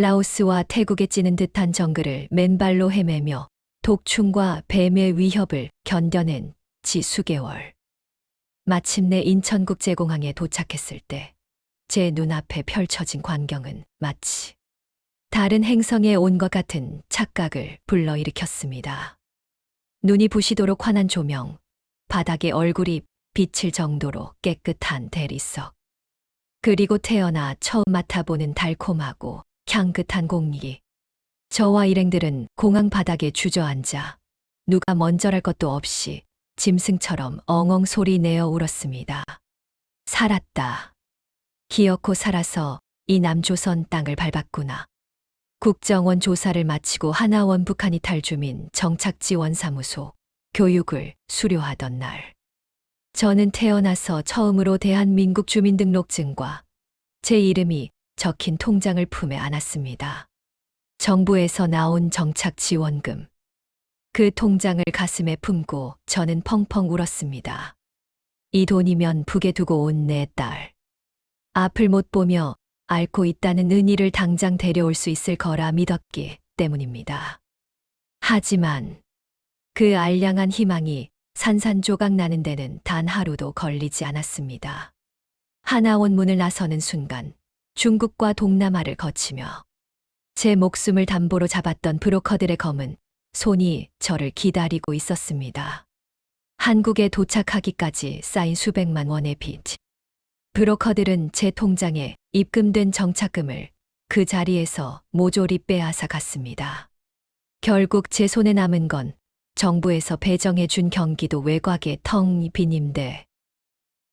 라오스와 태국에 찌는 듯한 정글을 맨발로 헤매며 독충과 뱀의 위협을 견뎌낸 지 수개월. 마침내 인천국제공항에 도착했을 때 제 눈앞에 펼쳐진 광경은 마치 다른 행성에 온 것 같은 착각을 불러일으켰습니다. 눈이 부시도록 환한 조명, 바닥에 얼굴이 비칠 정도로 깨끗한 대리석, 그리고 태어나 처음 맡아보는 달콤하고 향긋한 공기. 저와 일행들은 공항 바닥에 주저앉아 누가 먼저랄 것도 없이 짐승처럼 엉엉 소리 내어 울었습니다. 살았다. 기어코 살아서 이 남조선 땅을 밟았구나. 국정원 조사를 마치고 하나원 북한이탈 주민 정착지원사무소 교육을 수료하던 날. 저는 태어나서 처음으로 대한민국 주민등록증과 제 이름이 적힌 통장을 품에 안았습니다. 정부에서 나온 정착지원금. 그 통장을 가슴에 품고 저는 펑펑 울었습니다. 이 돈이면 북에 두고 온 내 딸. 앞을 못 보며 앓고 있다는 은희를 당장 데려올 수 있을 거라 믿었기 때문입니다. 하지만 그 알량한 희망이 산산조각 나는 데는 단 하루도 걸리지 않았습니다. 하나원 문을 나서는 순간 중국과 동남아를 거치며 제 목숨을 담보로 잡았던 브로커들의 검은 손이 저를 기다리고 있었습니다. 한국에 도착하기까지 쌓인 수백만 원의 빚. 브로커들은 제 통장에 입금된 정착금을 그 자리에서 모조리 빼앗아 갔습니다. 결국 제 손에 남은 건 정부에서 배정해 준 경기도 외곽의 텅 빈 임대,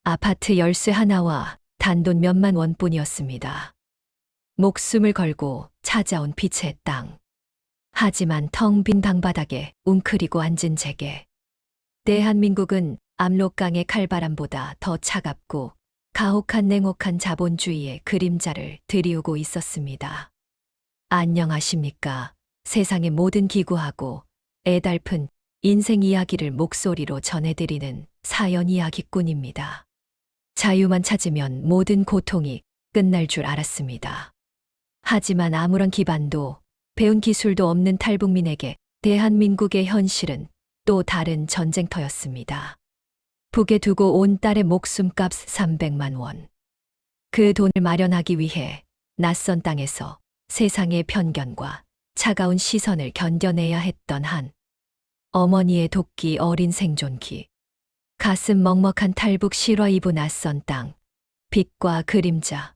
아파트 열쇠 하나와 단돈 몇만 원뿐이었습니다. 목숨을 걸고 찾아온 빛의 땅. 하지만 텅 빈 방바닥에 웅크리고 앉은 제게 대한민국은 압록강의 칼바람보다 더 차갑고 가혹한 냉혹한 자본주의의 그림자를 들이우고 있었습니다. 안녕하십니까. 세상의 모든 기구하고 애달픈 인생 이야기를 목소리로 전해드리는 사연 이야기꾼입니다. 자유만 찾으면 모든 고통이 끝날 줄 알았습니다. 하지만 아무런 기반도 배운 기술도 없는 탈북민에게 대한민국의 현실은 또 다른 전쟁터였습니다. 북에 두고 온 딸의 목숨값 300만 원. 그 돈을 마련하기 위해 낯선 땅에서 세상의 편견과 차가운 시선을 견뎌내야 했던 한 어머니의 도끼 어린 생존기. 가슴 먹먹한 탈북 실화 이부 낯선 땅. 빛과 그림자.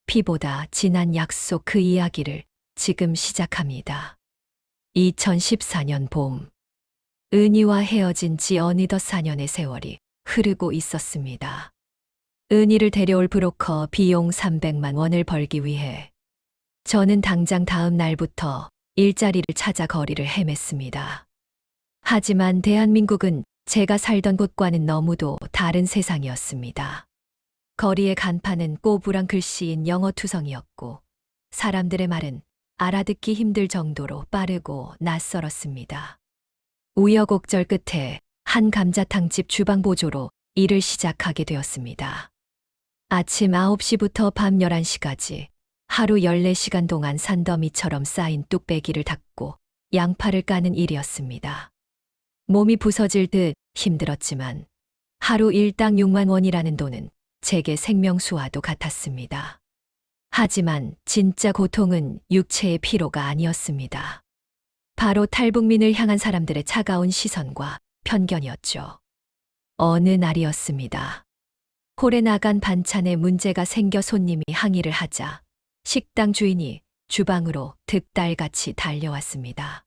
피보다 진한 약속 그 이야기를 지금 시작합니다. 2014년 봄. 은희와 헤어진 지 어느덧 4년의 세월이 흐르고 있었습니다. 은희를 데려올 브로커 비용 300만 원을 벌기 위해 저는 당장 다음 날부터 일자리를 찾아 거리를 헤맸습니다. 하지만 대한민국은 제가 살던 곳과는 너무도 다른 세상이었습니다. 거리의 간판은 꼬부랑 글씨인 영어 투성이었고 사람들의 말은 알아듣기 힘들 정도로 빠르고 낯설었습니다. 우여곡절 끝에 한 감자탕집 주방 보조로 일을 시작하게 되었습니다. 아침 9시부터 밤 11시까지 하루 14시간 동안 산더미처럼 쌓인 뚝배기를 닦고 양파를 까는 일이었습니다. 몸이 부서질 듯 힘들었지만 하루 일당 6만 원이라는 돈은 제게 생명수와도 같았습니다. 하지만 진짜 고통은 육체의 피로가 아니었습니다. 바로 탈북민을 향한 사람들의 차가운 시선과 편견이었죠. 어느 날이었습니다. 홀에 나간 반찬에 문제가 생겨 손님이 항의를 하자 식당 주인이 주방으로 득달같이 달려왔습니다.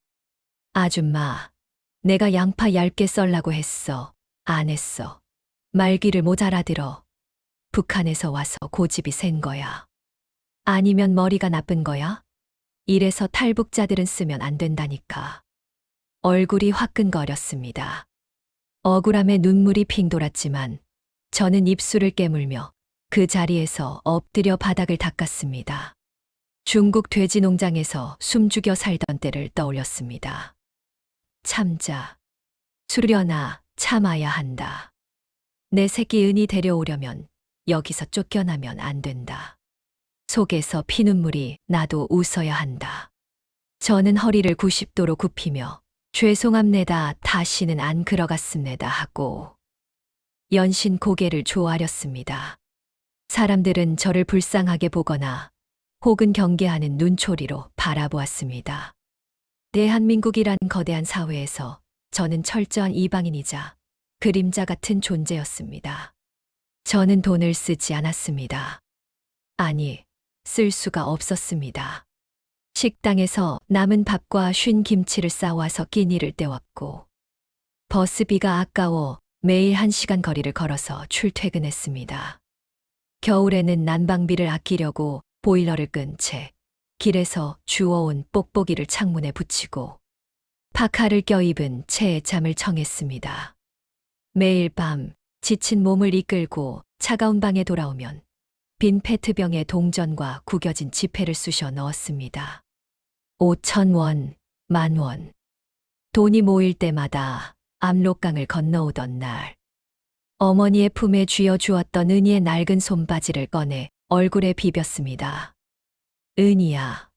아줌마, 내가 양파 얇게 썰라고 했어. 안 했어. 말귀를 못 알아들어. 북한에서 와서 고집이 센 거야. 아니면 머리가 나쁜 거야? 이래서 탈북자들은 쓰면 안 된다니까. 얼굴이 화끈거렸습니다. 억울함에 눈물이 핑 돌았지만 저는 입술을 깨물며 그 자리에서 엎드려 바닥을 닦았습니다. 중국 돼지 농장에서 숨죽여 살던 때를 떠올렸습니다. 참자. 수련아, 참아야 한다. 내 새끼 은희 데려오려면 여기서 쫓겨나면 안 된다. 속에서 피눈물이 나도 웃어야 한다. 저는 허리를 90도로 굽히며 죄송합니다. 다시는 안 그러갔습니다 하고 연신 고개를 조아렸습니다. 사람들은 저를 불쌍하게 보거나 혹은 경계하는 눈초리로 바라보았습니다. 대한민국이란 거대한 사회에서 저는 철저한 이방인이자 그림자 같은 존재였습니다. 저는 돈을 쓰지 않았습니다. 아니, 쓸 수가 없었습니다. 식당에서 남은 밥과 쉰 김치를 싸와서 끼니를 때웠고, 버스비가 아까워 매일 1시간 거리를 걸어서 출퇴근했습니다. 겨울에는 난방비를 아끼려고 보일러를 끈 채 길에서 주워온 뽁뽁이를 창문에 붙이고 파카를 껴입은 채 잠을 청했습니다. 매일 밤 지친 몸을 이끌고 차가운 방에 돌아오면 빈 페트병에 동전과 구겨진 지폐를 쑤셔 넣었습니다. 5,000원, 10,000원. 돈이 모일 때마다 압록강을 건너오던 날, 어머니의 품에 쥐어 주었던 은희의 낡은 손바지를 꺼내 얼굴에 비볐습니다. 은희야,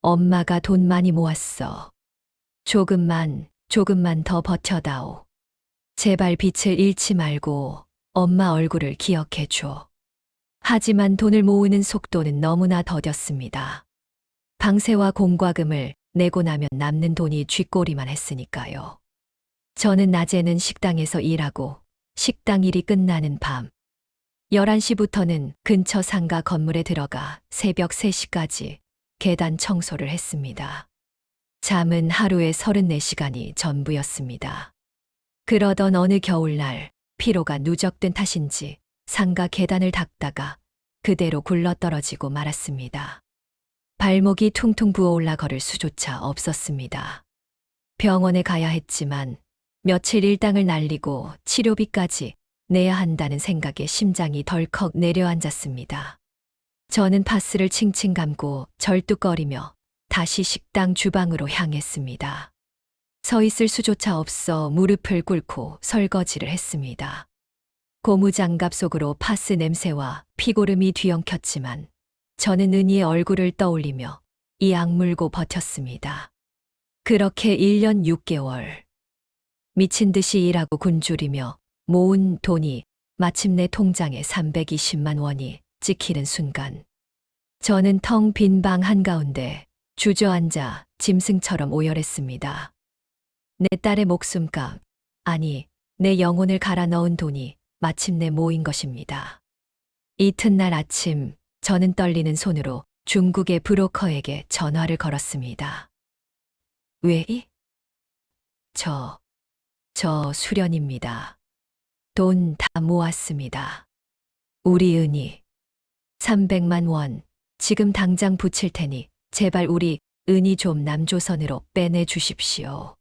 엄마가 돈 많이 모았어. 조금만 더 버텨다오. 제발 빛을 잃지 말고 엄마 얼굴을 기억해줘. 하지만 돈을 모으는 속도는 너무나 더뎠습니다. 방세와 공과금을 내고 나면 남는 돈이 쥐꼬리만 했으니까요. 저는 낮에는 식당에서 일하고 식당 일이 끝나는 밤 11시부터는 근처 상가 건물에 들어가 새벽 3시까지 계단 청소를 했습니다. 잠은 하루에 34시간이 전부였습니다. 그러던 어느 겨울날 피로가 누적된 탓인지 상가 계단을 닦다가 그대로 굴러떨어지고 말았습니다. 발목이 퉁퉁 부어올라 걸을 수조차 없었습니다. 병원에 가야 했지만 며칠 일당을 날리고 치료비까지 내야 한다는 생각에 심장이 덜컥 내려앉았습니다. 저는 파스를 칭칭 감고 절뚝거리며 다시 식당 주방으로 향했습니다. 서 있을 수조차 없어 무릎을 꿇고 설거지를 했습니다. 고무장갑 속으로 파스 냄새와 피고름이 뒤엉켰지만 저는 은희의 얼굴을 떠올리며 이 악물고 버텼습니다. 그렇게 1년 6개월. 미친 듯이 일하고 굶주리며 모은 돈이 마침내 통장에 320만 원이 찍히는 순간 저는 텅 빈 방 한가운데 주저앉아 짐승처럼 오열했습니다. 내 딸의 목숨값, 아니 내 영혼을 갈아 넣은 돈이 마침내 모인 것입니다. 이튿날 아침 저는 떨리는 손으로 중국의 브로커에게 전화를 걸었습니다. 왜? 저 수련입니다. 돈 다 모았습니다. 우리 은희 300만 원 지금 당장 붙일 테니 제발 우리 은희 좀 남조선으로 빼내 주십시오.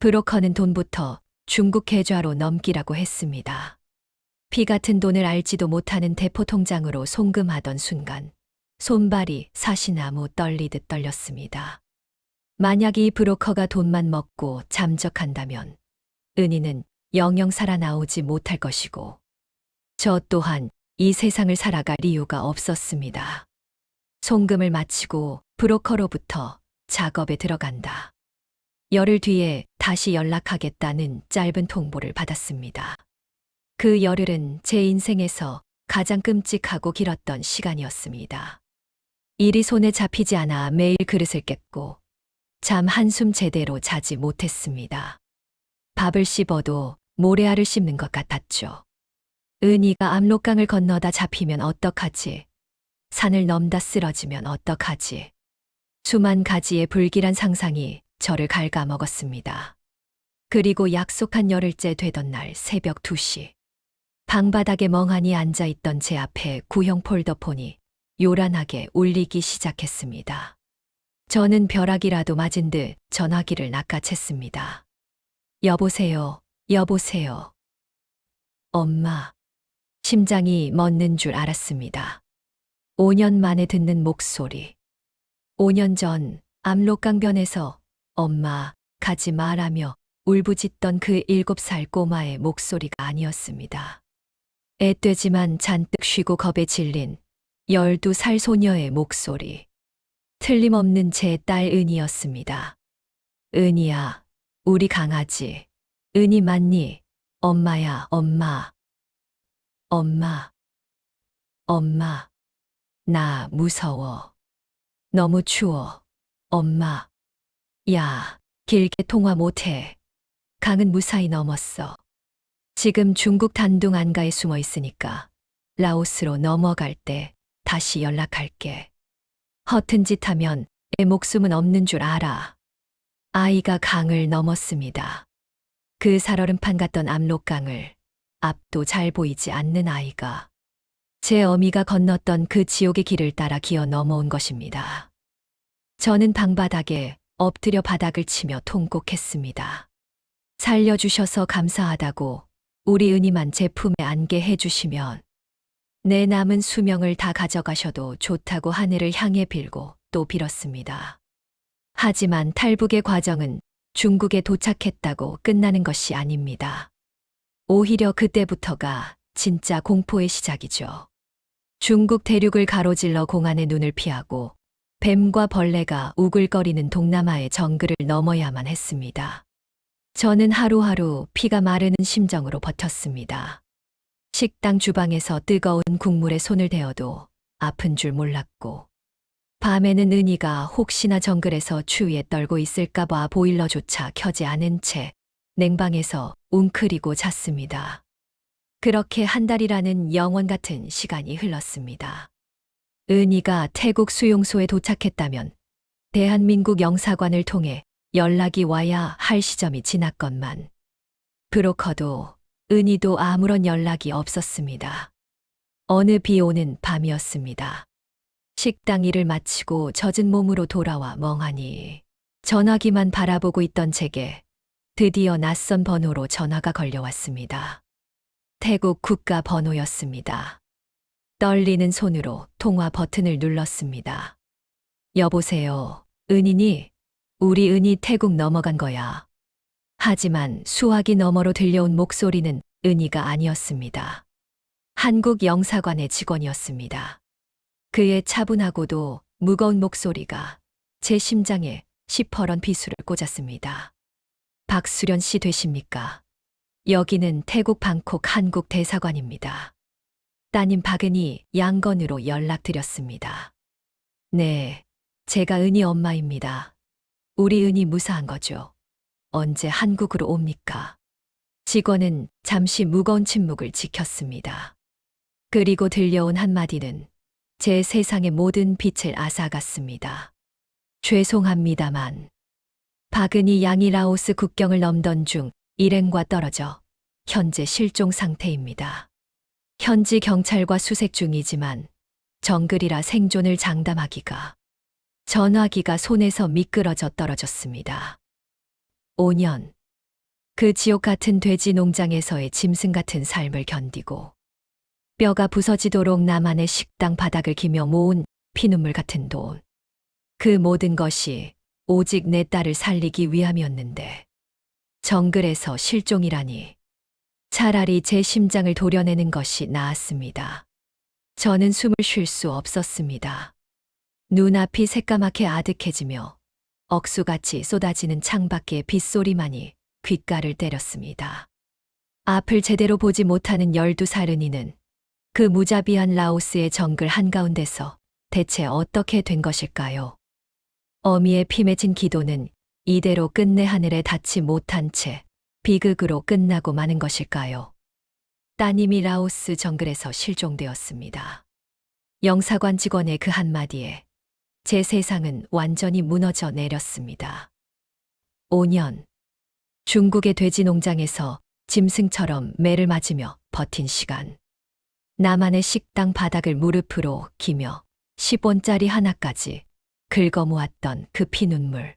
브로커는 돈부터 중국 계좌로 넘기라고 했습니다. 피 같은 돈을 알지도 못하는 대포 통장으로 송금하던 순간 손발이 사시나무 떨리듯 떨렸습니다. 만약 이 브로커가 돈만 먹고 잠적한다면 은희는 영영 살아나오지 못할 것이고 저 또한 이 세상을 살아갈 이유가 없었습니다. 송금을 마치고 브로커로부터 작업에 들어간다. 열흘 뒤에 다시 연락하겠다는 짧은 통보를 받았습니다. 그 열흘은 제 인생에서 가장 끔찍하고 길었던 시간이었습니다. 일이 손에 잡히지 않아 매일 그릇을 깼고 잠 한숨 제대로 자지 못했습니다. 밥을 씹어도 모래알을 씹는 것 같았죠. 은희가 압록강을 건너다 잡히면 어떡하지? 산을 넘다 쓰러지면 어떡하지? 수만 가지의 불길한 상상이 저를 갉아먹었습니다. 그리고 약속한 열흘째 되던 날 새벽 2시. 방바닥에 멍하니 앉아있던 제 앞에 구형 폴더폰이 요란하게 울리기 시작했습니다. 저는 벼락이라도 맞은 듯 전화기를 낚아챘습니다. 여보세요, 여보세요. 엄마. 심장이 멎는 줄 알았습니다. 5년 만에 듣는 목소리. 5년 전 압록강변에서 엄마 가지 마라며 울부짖던 그 7살 꼬마의 목소리가 아니었습니다. 앳되지만 잔뜩 쉬고 겁에 질린 12살 소녀의 목소리. 틀림없는 제 딸 은이었습니다. 은이야, 우리 강아지. 은이 맞니? 엄마야, 엄마. 엄마, 엄마. 나 무서워. 너무 추워. 엄마. 야, 길게 통화 못해. 강은 무사히 넘었어. 지금 중국 단둥 안가에 숨어 있으니까 라오스로 넘어갈 때 다시 연락할게. 허튼 짓 하면 내 목숨은 없는 줄 알아. 아이가 강을 넘었습니다. 그 살얼음판 같던 압록강을, 앞도 잘 보이지 않는 아이가 제 어미가 건넜던 그 지옥의 길을 따라 기어 넘어온 것입니다. 저는 방바닥에 엎드려 바닥을 치며 통곡했습니다. 살려주셔서 감사하다고 우리 은희만 제 품에 안게 해주시면 내 남은 수명을 다 가져가셔도 좋다고 하늘을 향해 빌고 또 빌었습니다. 하지만 탈북의 과정은 중국에 도착했다고 끝나는 것이 아닙니다. 오히려 그때부터가 진짜 공포의 시작이죠. 중국 대륙을 가로질러 공안의 눈을 피하고 뱀과 벌레가 우글거리는 동남아의 정글을 넘어야만 했습니다. 저는 하루하루 피가 마르는 심정으로 버텼습니다. 식당 주방에서 뜨거운 국물에 손을 대어도 아픈 줄 몰랐고, 밤에는 은희가 혹시나 정글에서 추위에 떨고 있을까봐 보일러조차 켜지 않은 채 냉방에서 웅크리고 잤습니다. 그렇게 한 달이라는 영원 같은 시간이 흘렀습니다. 은희가 태국 수용소에 도착했다면 대한민국 영사관을 통해 연락이 와야 할 시점이 지났건만 브로커도 은희도 아무런 연락이 없었습니다. 어느 비 오는 밤이었습니다. 식당 일을 마치고 젖은 몸으로 돌아와 멍하니 전화기만 바라보고 있던 제게 드디어 낯선 번호로 전화가 걸려왔습니다. 태국 국가 번호였습니다. 떨리는 손으로 통화 버튼을 눌렀습니다. 여보세요, 은희니? 우리 은희 태국 넘어간 거야. 하지만 수화기 너머로 들려온 목소리는 은희가 아니었습니다. 한국 영사관의 직원이었습니다. 그의 차분하고도 무거운 목소리가 제 심장에 시퍼런 비수를 꽂았습니다. 박수련 씨 되십니까? 여기는 태국 방콕 한국 대사관입니다. 따님 박은희 양건으로 연락드렸습니다. 네, 제가 은희 엄마입니다. 우리 은희 무사한 거죠. 언제 한국으로 옵니까? 직원은 잠시 무거운 침묵을 지켰습니다. 그리고 들려온 한마디는 제 세상의 모든 빛을 앗아갔습니다. 죄송합니다만 박은희 양이 라오스 국경을 넘던 중 일행과 떨어져 현재 실종 상태입니다. 현지 경찰과 수색 중이지만 정글이라 생존을 장담하기가, 전화기가 손에서 미끄러져 떨어졌습니다. 5년. 그 지옥 같은 돼지 농장에서의 짐승 같은 삶을 견디고 뼈가 부서지도록 나만의 식당 바닥을 기며 모은 피눈물 같은 돈. 그 모든 것이 오직 내 딸을 살리기 위함이었는데 정글에서 실종이라니. 차라리 제 심장을 도려내는 것이 나았습니다. 저는 숨을 쉴 수 없었습니다. 눈앞이 새까맣게 아득해지며 억수같이 쏟아지는 창밖의 빗소리만이 귓가를 때렸습니다. 앞을 제대로 보지 못하는 12살 은희는 그 무자비한 라오스의 정글 한가운데서 대체 어떻게 된 것일까요? 어미의 피 맺힌 기도는 이대로 끝내 하늘에 닿지 못한 채 비극으로 끝나고 마는 것일까요? 따님이 라오스 정글에서 실종되었습니다. 영사관 직원의 그 한마디에 제 세상은 완전히 무너져 내렸습니다. 5년. 중국의 돼지 농장에서 짐승처럼 매를 맞으며 버틴 시간. 나만의 식당 바닥을 무릎으로 기며 10원짜리 하나까지 긁어모았던 그 피눈물.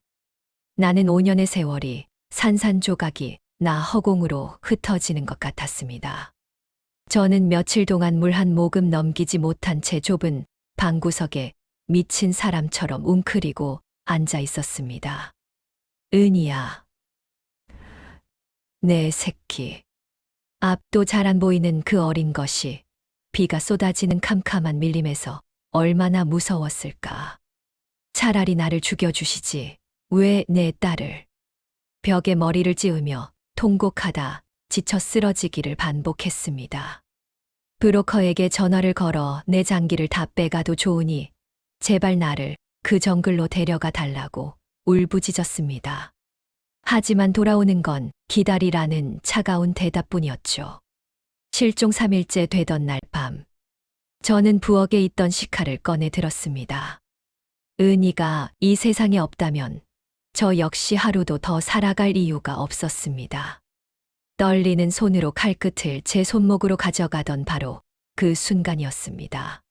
나는 5년의 세월이 산산조각이 나 허공으로 흩어지는 것 같았습니다. 저는 며칠 동안 물 한 모금 넘기지 못한 채 좁은 방구석에 미친 사람처럼 웅크리고 앉아 있었습니다. 은희야. 내 새끼. 앞도 잘 안 보이는 그 어린 것이 비가 쏟아지는 캄캄한 밀림에서 얼마나 무서웠을까. 차라리 나를 죽여주시지. 왜 내 딸을. 벽에 머리를 찌으며 통곡하다 지쳐 쓰러지기를 반복했습니다. 브로커에게 전화를 걸어 내 장기를 다 빼가도 좋으니 제발 나를 그 정글로 데려가 달라고 울부짖었습니다. 하지만 돌아오는 건 기다리라는 차가운 대답뿐이었죠. 실종 3일째 되던 날 밤, 저는 부엌에 있던 식칼을 꺼내 들었습니다. 은희가 이 세상에 없다면 저 역시 하루도 더 살아갈 이유가 없었습니다. 떨리는 손으로 칼끝을 제 손목으로 가져가던 바로 그 순간이었습니다.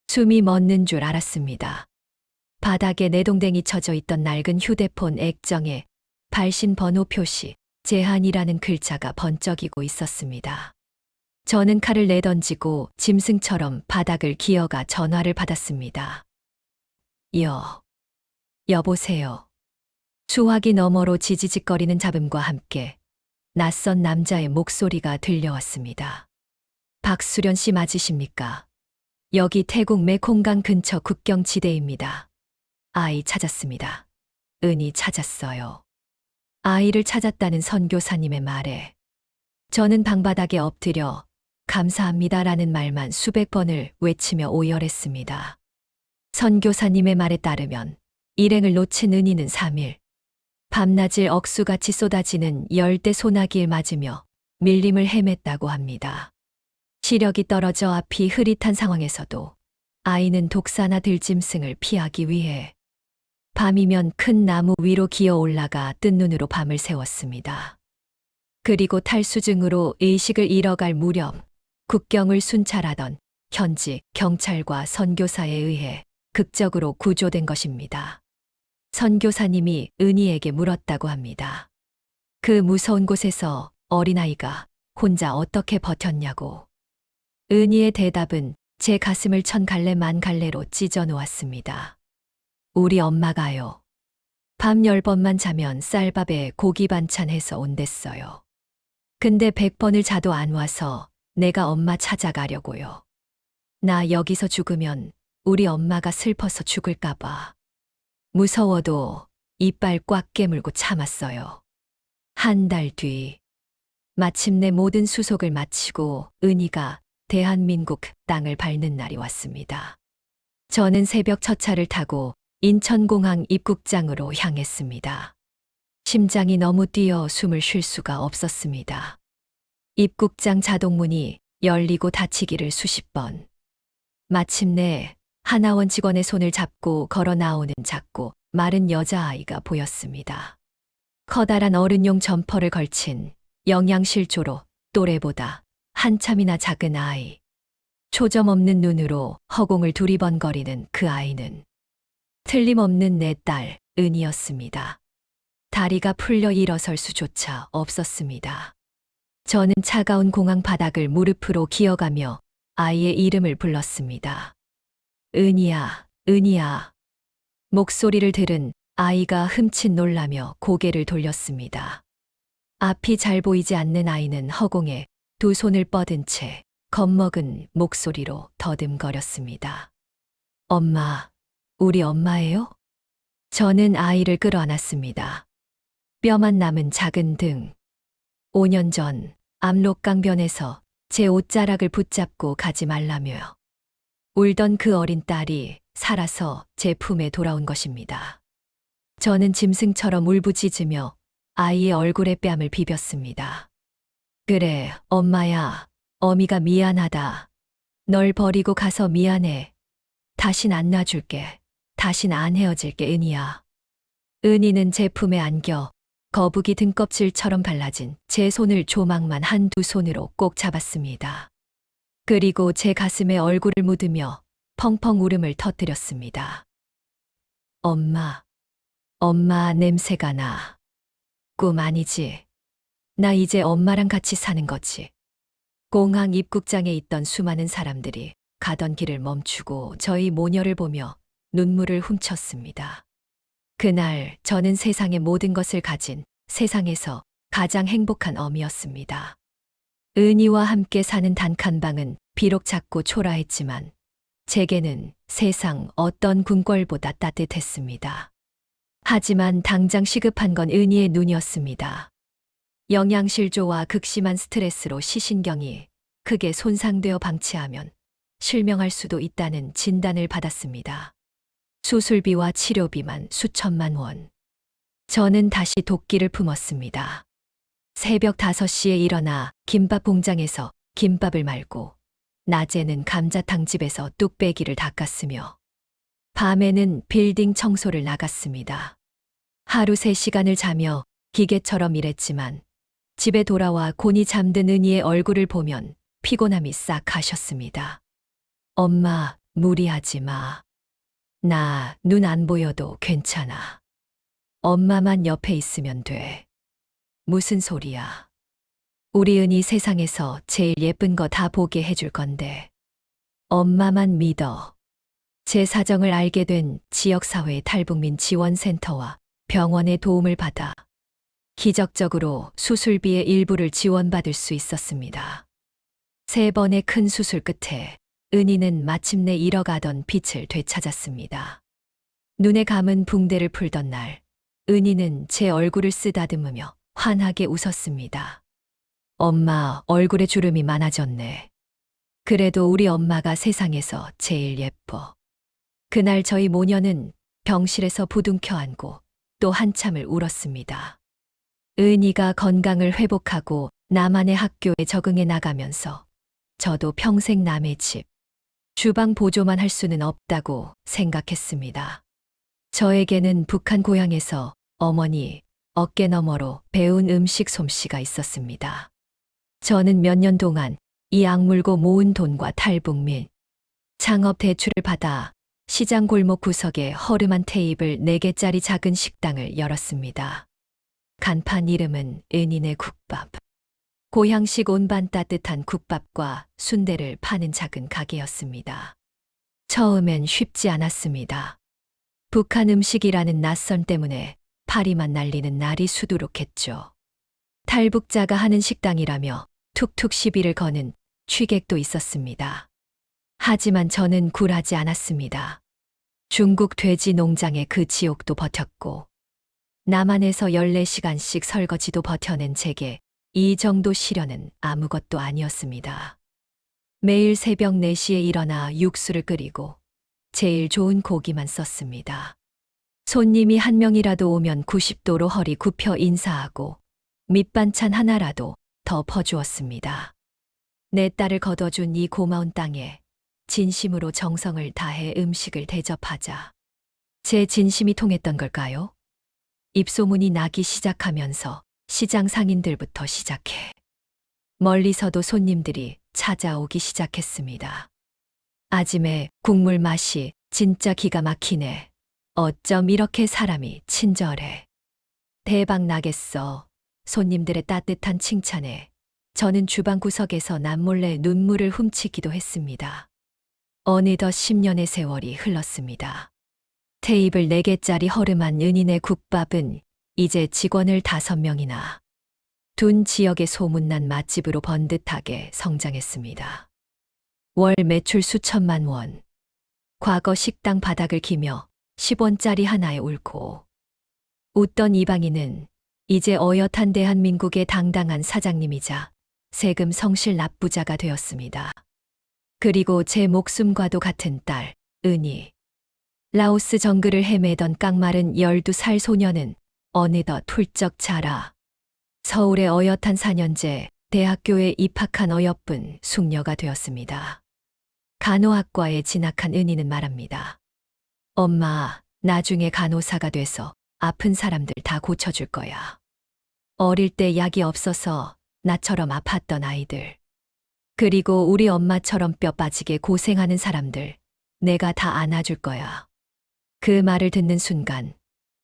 숨이 멎는 줄 알았습니다. 바닥에 내동댕이 쳐져 있던 낡은 휴대폰 액정에 발신 번호 표시 제한이라는 글자가 번쩍이고 있었습니다. 저는 칼을 내던지고 짐승처럼 바닥을 기어가 전화를 받았습니다. 여보세요. 수화기 너머로 지지직거리는 잡음과 함께 낯선 남자의 목소리가 들려왔습니다. 박수련 씨 맞으십니까? 여기 태국 메콩강 근처 국경지대입니다. 아이 찾았습니다. 은희 찾았어요. 아이를 찾았다는 선교사님의 말에 저는 방바닥에 엎드려 감사합니다라는 말만 수백 번을 외치며 오열했습니다. 선교사님의 말에 따르면 일행을 놓친 은희는 3일, 밤낮을 억수같이 쏟아지는 열대 소나기에 맞으며 밀림을 헤맸다고 합니다. 시력이 떨어져 앞이 흐릿한 상황에서도 아이는 독사나 들짐승을 피하기 위해 밤이면 큰 나무 위로 기어 올라가 뜬 눈으로 밤을 새웠습니다. 그리고 탈수증으로 의식을 잃어갈 무렵 국경을 순찰하던 현지 경찰과 선교사에 의해 극적으로 구조된 것입니다. 선교사님이 은희에게 물었다고 합니다. 그 무서운 곳에서 어린아이가 혼자 어떻게 버텼냐고. 은희의 대답은 제 가슴을 1000갈래 만 갈래로 찢어 놓았습니다. 우리 엄마가요. 밤 10번만 자면 쌀밥에 고기 반찬 해서 온댔어요. 근데 100번을 자도 안 와서 내가 엄마 찾아가려고요. 나 여기서 죽으면 우리 엄마가 슬퍼서 죽을까봐. 무서워도 이빨 꽉 깨물고 참았어요. 한 달 뒤, 마침내 모든 수속을 마치고 은희가 대한민국 땅을 밟는 날이 왔습니다. 저는 새벽 첫 차를 타고 인천공항 입국장으로 향했습니다. 심장이 너무 뛰어 숨을 쉴 수가 없었습니다. 입국장 자동문이 열리고 닫히기를 수십 번. 마침내 하나원 직원의 손을 잡고 걸어 나오는 작고 마른 여자아이가 보였습니다. 커다란 어른용 점퍼를 걸친 영양실조로 또래보다 한참이나 작은 아이. 초점 없는 눈으로 허공을 두리번거리는 그 아이는 틀림없는 내 딸 은희였습니다. 다리가 풀려 일어설 수조차 없었습니다. 저는 차가운 공항 바닥을 무릎으로 기어가며 아이의 이름을 불렀습니다. 은희야, 은희야. 목소리를 들은 아이가 흠칫 놀라며 고개를 돌렸습니다. 앞이 잘 보이지 않는 아이는 허공에 두 손을 뻗은 채 겁먹은 목소리로 더듬거렸습니다. 엄마, 우리 엄마예요? 저는 아이를 끌어안았습니다. 뼈만 남은 작은 등. 5년 전 압록강변에서 제 옷자락을 붙잡고 가지 말라며 울던 그 어린 딸이 살아서 제 품에 돌아온 것입니다. 저는 짐승처럼 울부짖으며 아이의 얼굴에 뺨을 비볐습니다. 그래, 엄마야. 어미가 미안하다. 널 버리고 가서 미안해. 다신 안 놔줄게. 다신 안 헤어질게, 은희야. 은희는 제 품에 안겨 거북이 등껍질처럼 갈라진 제 손을 조망만 한두 손으로 꼭 잡았습니다. 그리고 제 가슴에 얼굴을 묻으며 펑펑 울음을 터뜨렸습니다. 엄마, 엄마 냄새가 나. 꿈 아니지. 나 이제 엄마랑 같이 사는 거지. 공항 입국장에 있던 수많은 사람들이 가던 길을 멈추고 저희 모녀를 보며 눈물을 훔쳤습니다. 그날 저는 세상의 모든 것을 가진 세상에서 가장 행복한 어미였습니다. 은희와 함께 사는 단칸방은 비록 작고 초라했지만 제게는 세상 어떤 궁궐보다 따뜻했습니다. 하지만 당장 시급한 건 은희의 눈이었습니다. 영양실조와 극심한 스트레스로 시신경이 크게 손상되어 방치하면 실명할 수도 있다는 진단을 받았습니다. 수술비와 치료비만 수천만 원. 저는 다시 도끼를 품었습니다. 새벽 5시에 일어나 김밥 공장에서 김밥을 말고 낮에는 감자탕 집에서 뚝배기를 닦았으며 밤에는 빌딩 청소를 나갔습니다. 하루 3시간을 자며 기계처럼 일했지만 집에 돌아와 곤히 잠든 은희의 얼굴을 보면 피곤함이 싹 가셨습니다. 엄마, 무리하지 마. 나 눈 안 보여도 괜찮아. 엄마만 옆에 있으면 돼. 무슨 소리야. 우리 은희 세상에서 제일 예쁜 거 다 보게 해줄 건데. 엄마만 믿어. 제 사정을 알게 된 지역사회 탈북민 지원센터와 병원의 도움을 받아 기적적으로 수술비의 일부를 지원받을 수 있었습니다. 3번의 큰 수술 끝에 은희는 마침내 잃어가던 빛을 되찾았습니다. 눈에 감은 붕대를 풀던 날, 은희는 제 얼굴을 쓰다듬으며 환하게 웃었습니다. 엄마, 얼굴에 주름이 많아졌네. 그래도 우리 엄마가 세상에서 제일 예뻐. 그날 저희 모녀는 병실에서 부둥켜 안고 또 한참을 울었습니다. 은희가 건강을 회복하고 나만의 학교에 적응해 나가면서 저도 평생 남의 집, 주방 보조만 할 수는 없다고 생각했습니다. 저에게는 북한 고향에서 어머니 어깨 너머로 배운 음식 솜씨가 있었습니다. 저는 몇 년 동안 이 악물고 모은 돈과 탈북민, 창업 대출을 받아 시장 골목 구석에 허름한 테이블 4개짜리 작은 식당을 열었습니다. 간판 이름은 은희네 국밥. 고향식 온반 따뜻한 국밥과 순대를 파는 작은 가게였습니다. 처음엔 쉽지 않았습니다. 북한 음식이라는 낯선 때문에 파리만 날리는 날이 수두룩했죠. 탈북자가 하는 식당이라며 툭툭 시비를 거는 취객도 있었습니다. 하지만 저는 굴하지 않았습니다. 중국 돼지 농장의 그 지옥도 버텼고 남한에서 14시간씩 설거지도 버텨낸 제게 이 정도 시련은 아무것도 아니었습니다. 매일 새벽 4시에 일어나 육수를 끓이고 제일 좋은 고기만 썼습니다. 손님이 한 명이라도 오면 90도로 허리 굽혀 인사하고 밑반찬 하나라도 더 퍼주었습니다. 내 딸을 거둬준 이 고마운 땅에 진심으로 정성을 다해 음식을 대접하자. 제 진심이 통했던 걸까요? 입소문이 나기 시작하면서 시장 상인들부터 시작해 멀리서도 손님들이 찾아오기 시작했습니다. 아짐의 국물 맛이 진짜 기가 막히네. 어쩜 이렇게 사람이 친절해. 대박 나겠어. 손님들의 따뜻한 칭찬에 저는 주방 구석에서 남몰래 눈물을 훔치기도 했습니다. 어느덧 10년의 세월이 흘렀습니다. 테이블 4개짜리 허름한 은희네 국밥은 이제 직원을 5명이나 둔 지역의 소문난 맛집으로 번듯하게 성장했습니다. 월 매출 수천만 원. 과거 식당 바닥을 기며 10원짜리 하나에 울고 웃던 이방인은 이제 어엿한 대한민국의 당당한 사장님이자 세금 성실 납부자가 되었습니다. 그리고 제 목숨과도 같은 딸, 은희. 라오스 정글을 헤매던 깡마른 12살 소녀는 어느덧 훌쩍 자라 서울의 어엿한 4년제 대학교에 입학한 어여쁜 숙녀가 되었습니다. 간호학과에 진학한 은희는 말합니다. 엄마, 나중에 간호사가 돼서 아픈 사람들 다 고쳐줄 거야. 어릴 때 약이 없어서 나처럼 아팠던 아이들, 그리고 우리 엄마처럼 뼈 빠지게 고생하는 사람들, 내가 다 안아줄 거야. 그 말을 듣는 순간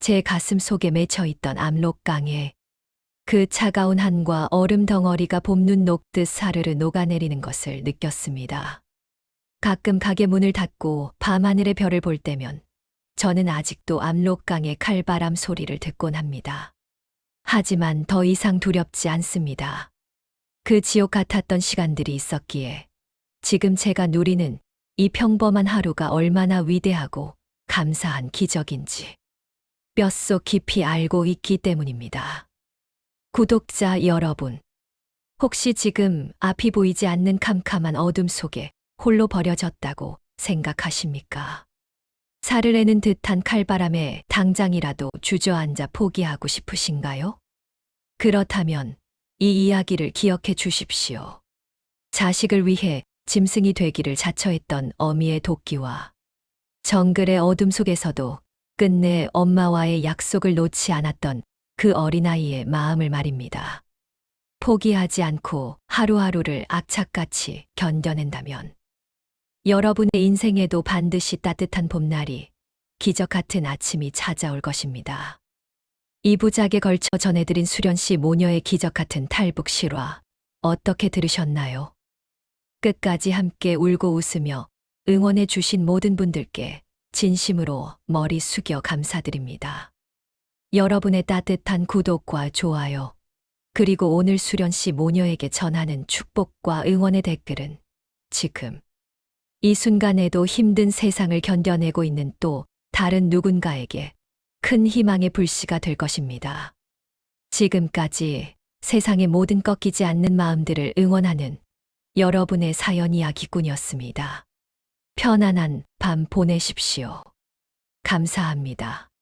제 가슴 속에 맺혀있던 압록강에 그 차가운 한과 얼음 덩어리가 봄눈 녹듯 사르르 녹아내리는 것을 느꼈습니다. 가끔 가게 문을 닫고 밤하늘의 별을 볼 때면 저는 아직도 압록강의 칼바람 소리를 듣곤 합니다. 하지만 더 이상 두렵지 않습니다. 그 지옥 같았던 시간들이 있었기에 지금 제가 누리는 이 평범한 하루가 얼마나 위대하고 감사한 기적인지 뼛속 깊이 알고 있기 때문입니다. 구독자 여러분, 혹시 지금 앞이 보이지 않는 캄캄한 어둠 속에 홀로 버려졌다고 생각하십니까? 살을 내는 듯한 칼바람에 당장이라도 주저앉아 포기하고 싶으신가요? 그렇다면 이 이야기를 기억해 주십시오. 자식을 위해 짐승이 되기를 자처했던 어미의 도끼와 정글의 어둠 속에서도 끝내 엄마와의 약속을 놓지 않았던 그 어린아이의 마음을 말입니다. 포기하지 않고 하루하루를 악착같이 견뎌낸다면 여러분의 인생에도 반드시 따뜻한 봄날이, 기적 같은 아침이 찾아올 것입니다. 2부작에 걸쳐 전해드린 수련씨 모녀의 기적 같은 탈북 실화, 어떻게 들으셨나요? 끝까지 함께 울고 웃으며 응원해 주신 모든 분들께 진심으로 머리 숙여 감사드립니다. 여러분의 따뜻한 구독과 좋아요, 그리고 오늘 수련씨 모녀에게 전하는 축복과 응원의 댓글은 지금 이 순간에도 힘든 세상을 견뎌내고 있는 또 다른 누군가에게 큰 희망의 불씨가 될 것입니다. 지금까지 세상의 모든 꺾이지 않는 마음들을 응원하는 여러분의 사연 이야기꾼이었습니다. 편안한 밤 보내십시오. 감사합니다.